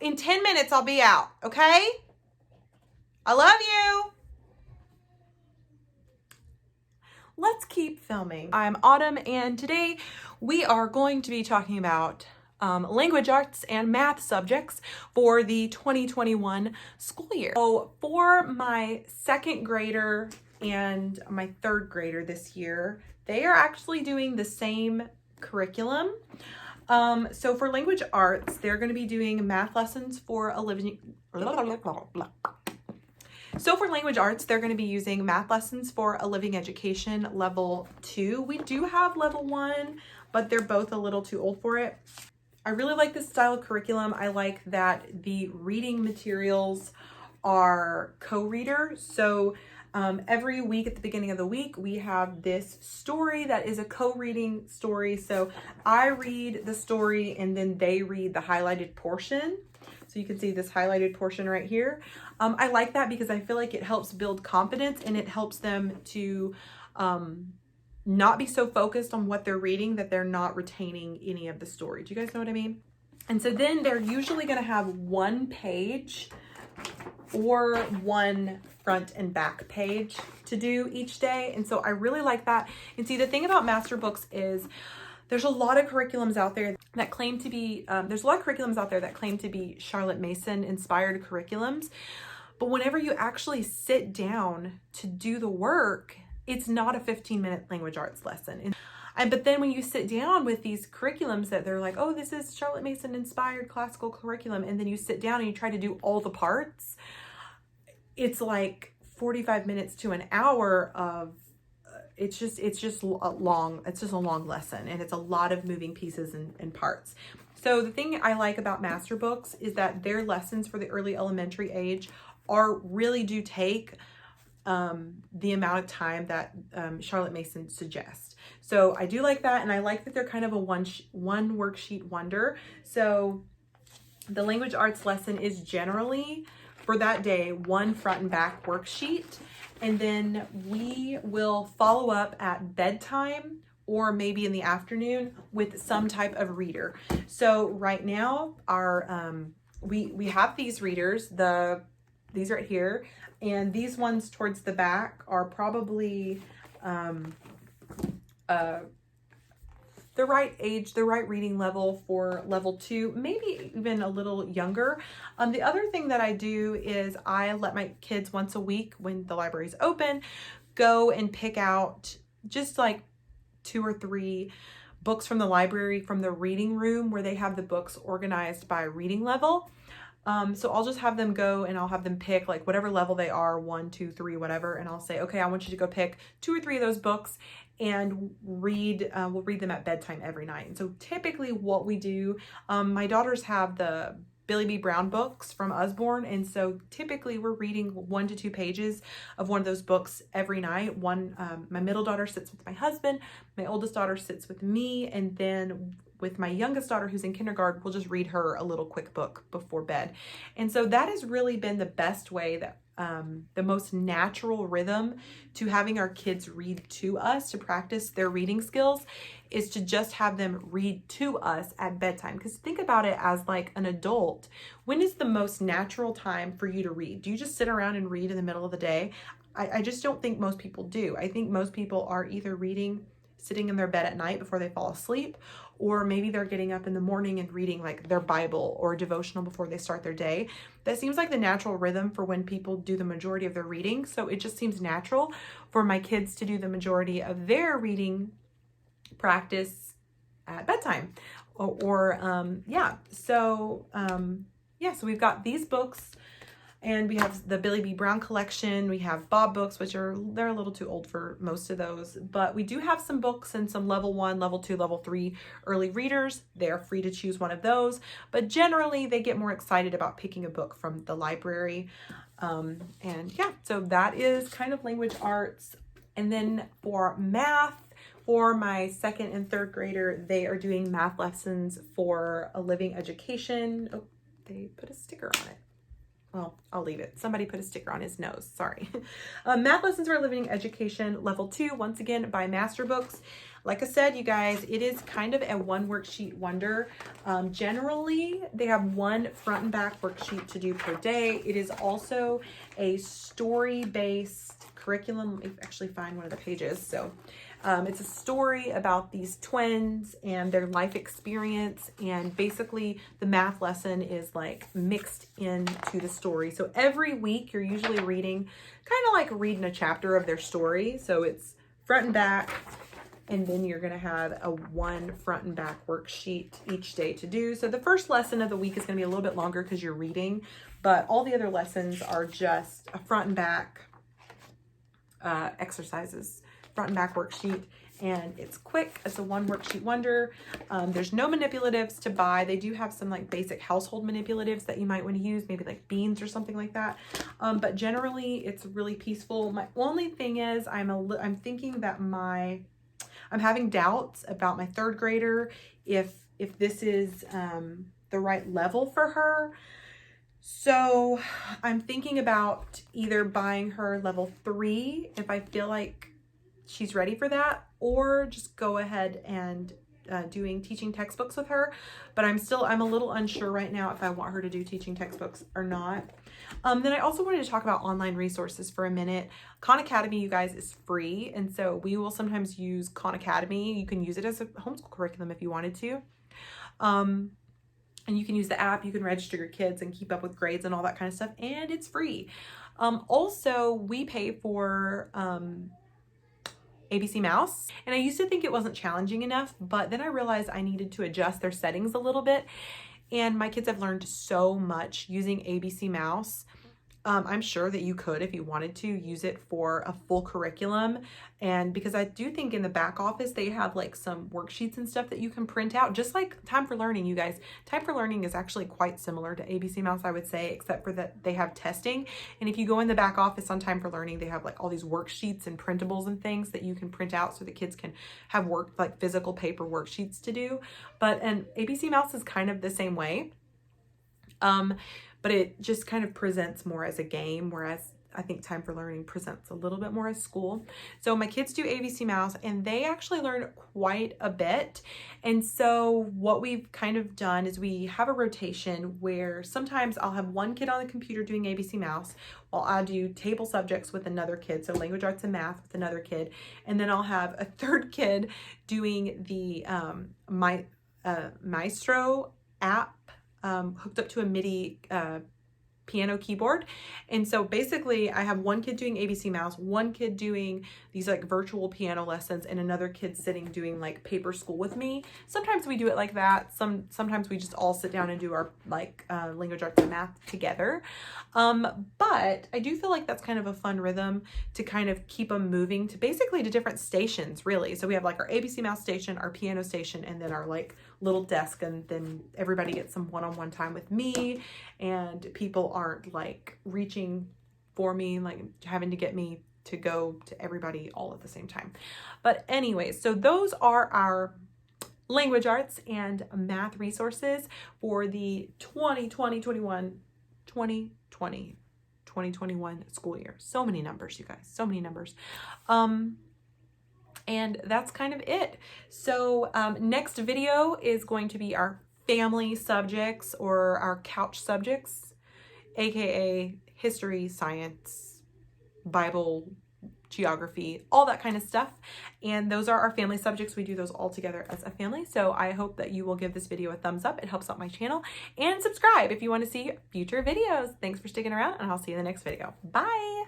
In 10 minutes, I'll be out, okay? I love you. Let's keep filming. I'm Autumn, and today we are going to be talking about language arts and math subjects for the 2021 school year. So for my second grader and my third grader this year, they are actually doing the same curriculum. So for language arts, they're going to be doing math lessons for a living. So for language arts, they're going to be using math lessons for a living education level 2. We do have level 1, but they're both a little too old for it. I really like this style of curriculum. I like that the reading materials are co-reader. So every week at the beginning of the week, we have this story that is a co-reading story. So I read the story and then they read the highlighted portion. So you can see this highlighted portion right here. I like that because I feel like it helps build confidence and it helps them to not be so focused on what they're reading that they're not retaining any of the story. Do you guys know what I mean? And so then they're usually going to have one page or one front and back page to do each day. And so I really like that. And see, the thing about master books is there's a lot of curriculums out there that claim to be, Charlotte Mason inspired curriculums. But whenever you actually sit down to do the work, it's not a 15-minute language arts lesson. But then when you sit down with these curriculums that they're like, oh, this is Charlotte Mason inspired classical curriculum. And then you sit down and you try to do all the parts. It's like 45 minutes to an hour of, it's just a long lesson, and it's a lot of moving pieces and parts. So the thing I like about master books is that their lessons for the early elementary age really do take the amount of time that Charlotte Mason suggests. So I do like that, and I like that they're kind of a one worksheet wonder. So the language arts lesson is generally for that day one front and back worksheet, and then we will follow up at bedtime or maybe in the afternoon with some type of reader. So right now our we have these readers, these right here, and these ones towards the back are probably the right age, the right reading level for level 2, maybe even a little younger. The other thing that I do is I let my kids once a week when the library's open, go and pick out just like 2 or 3 books from the library, from the reading room where they have the books organized by reading level. So I'll just have them go and I'll have them pick like whatever level they are, 1, 2, 3, whatever. And I'll say, okay, I want you to go pick 2 or 3 of those books and read, we'll read them at bedtime every night. And so typically what we do, my daughters have the Billy B. Brown books from Usborne. And so typically we're reading 1 to 2 pages of one of those books every night. My middle daughter sits with my husband, my oldest daughter sits with me, and then with my youngest daughter who's in kindergarten, we'll just read her a little quick book before bed. And so that has really been the best way, that the most natural rhythm to having our kids read to us, to practice their reading skills, is to just have them read to us at bedtime. Because think about it as like an adult. When is the most natural time for you to read? Do you just sit around and read in the middle of the day? I just don't think most people do. I think most people are either reading sitting in their bed at night before they fall asleep, or maybe they're getting up in the morning and reading like their Bible or devotional before they start their day. That seems like the natural rhythm for when people do the majority of their reading. So it just seems natural for my kids to do the majority of their reading practice at bedtime. So we've got these books. And we have the Billy B. Brown collection. We have Bob books, they're a little too old for most of those. But we do have some books and some level 1, level 2, level 3 early readers. They're free to choose one of those. But generally, they get more excited about picking a book from the library. So that is kind of language arts. And then for math, for my second and third grader, they are doing math lessons for a living education. Oh, they put a sticker on it. Well, I'll leave it. Somebody put a sticker on his nose. Sorry. Math lessons for living education level 2, once again by Master Books. Like I said, you guys, it is kind of a one worksheet wonder. Generally, they have one front and back worksheet to do per day. It is also a story-based curriculum. Let me actually find one of the pages. So it's a story about these twins and their life experience, and basically the math lesson is like mixed into the story. So every week you're usually reading, kind of like reading a chapter of their story. So it's front and back, and then you're going to have a one front and back worksheet each day to do. So the first lesson of the week is going to be a little bit longer because you're reading, but all the other lessons are just a front and back exercises, front and back worksheet, and it's quick. It's a one worksheet wonder. There's no manipulatives to buy. They do have some like basic household manipulatives that you might want to use, maybe like beans or something like that. But generally it's really peaceful. My only thing is I'm thinking that I'm having doubts about my third grader, if this is the right level for her. So I'm thinking about either buying her level 3 if I feel like she's ready for that, or just go ahead and doing teaching textbooks with her. But I'm a little unsure right now if I want her to do teaching textbooks or not. Then I also wanted to talk about online resources for a minute. Khan Academy, you guys, is free, and so we will sometimes use Khan Academy. You can use it as a homeschool curriculum if you wanted to. And you can use the app, you can register your kids and keep up with grades and all that kind of stuff, and it's free. Also, we pay for ABC Mouse, and I used to think it wasn't challenging enough, but then I realized I needed to adjust their settings a little bit, and my kids have learned so much using ABC Mouse. I'm sure that you could, if you wanted to, use it for a full curriculum. And because I do think in the back office, they have like some worksheets and stuff that you can print out, just like Time for Learning, you guys. Time for Learning is actually quite similar to ABC Mouse, I would say, except for that they have testing. And if you go in the back office on Time for Learning, they have like all these worksheets and printables and things that you can print out so the kids can have like physical paper worksheets to do. But an ABC Mouse is kind of the same way. But it just kind of presents more as a game, whereas I think Time for Learning presents a little bit more as school. So my kids do ABC Mouse, and they actually learn quite a bit. And so what we've kind of done is we have a rotation where sometimes I'll have one kid on the computer doing ABC Mouse while I do table subjects with another kid, so language arts and math with another kid. And then I'll have a third kid doing the Maestro app hooked up to a MIDI piano keyboard. And so basically I have one kid doing ABC Mouse, one kid doing these like virtual piano lessons, and another kid sitting doing like paper school with me. Sometimes we do it like that. Sometimes we just all sit down and do our like language arts and math together. But I do feel like that's kind of a fun rhythm to kind of keep them moving to basically to different stations, really. So we have like our ABC Mouse station, our piano station, and then our like little desk, and then everybody gets some one-on-one time with me, and people aren't like reaching for me, like having to get me to go to everybody all at the same time. But anyways, so those are our language arts and math resources for the 2020 school year. So many numbers, you guys, so many numbers. And that's kind of it. So next video is going to be our family subjects, or our couch subjects, aka history, science, Bible, geography, all that kind of stuff. And those are our family subjects. We do those all together as a family. So I hope that you will give this video a thumbs up. It helps out my channel, and subscribe if you want to see future videos. Thanks for sticking around, and I'll see you in the next video. Bye.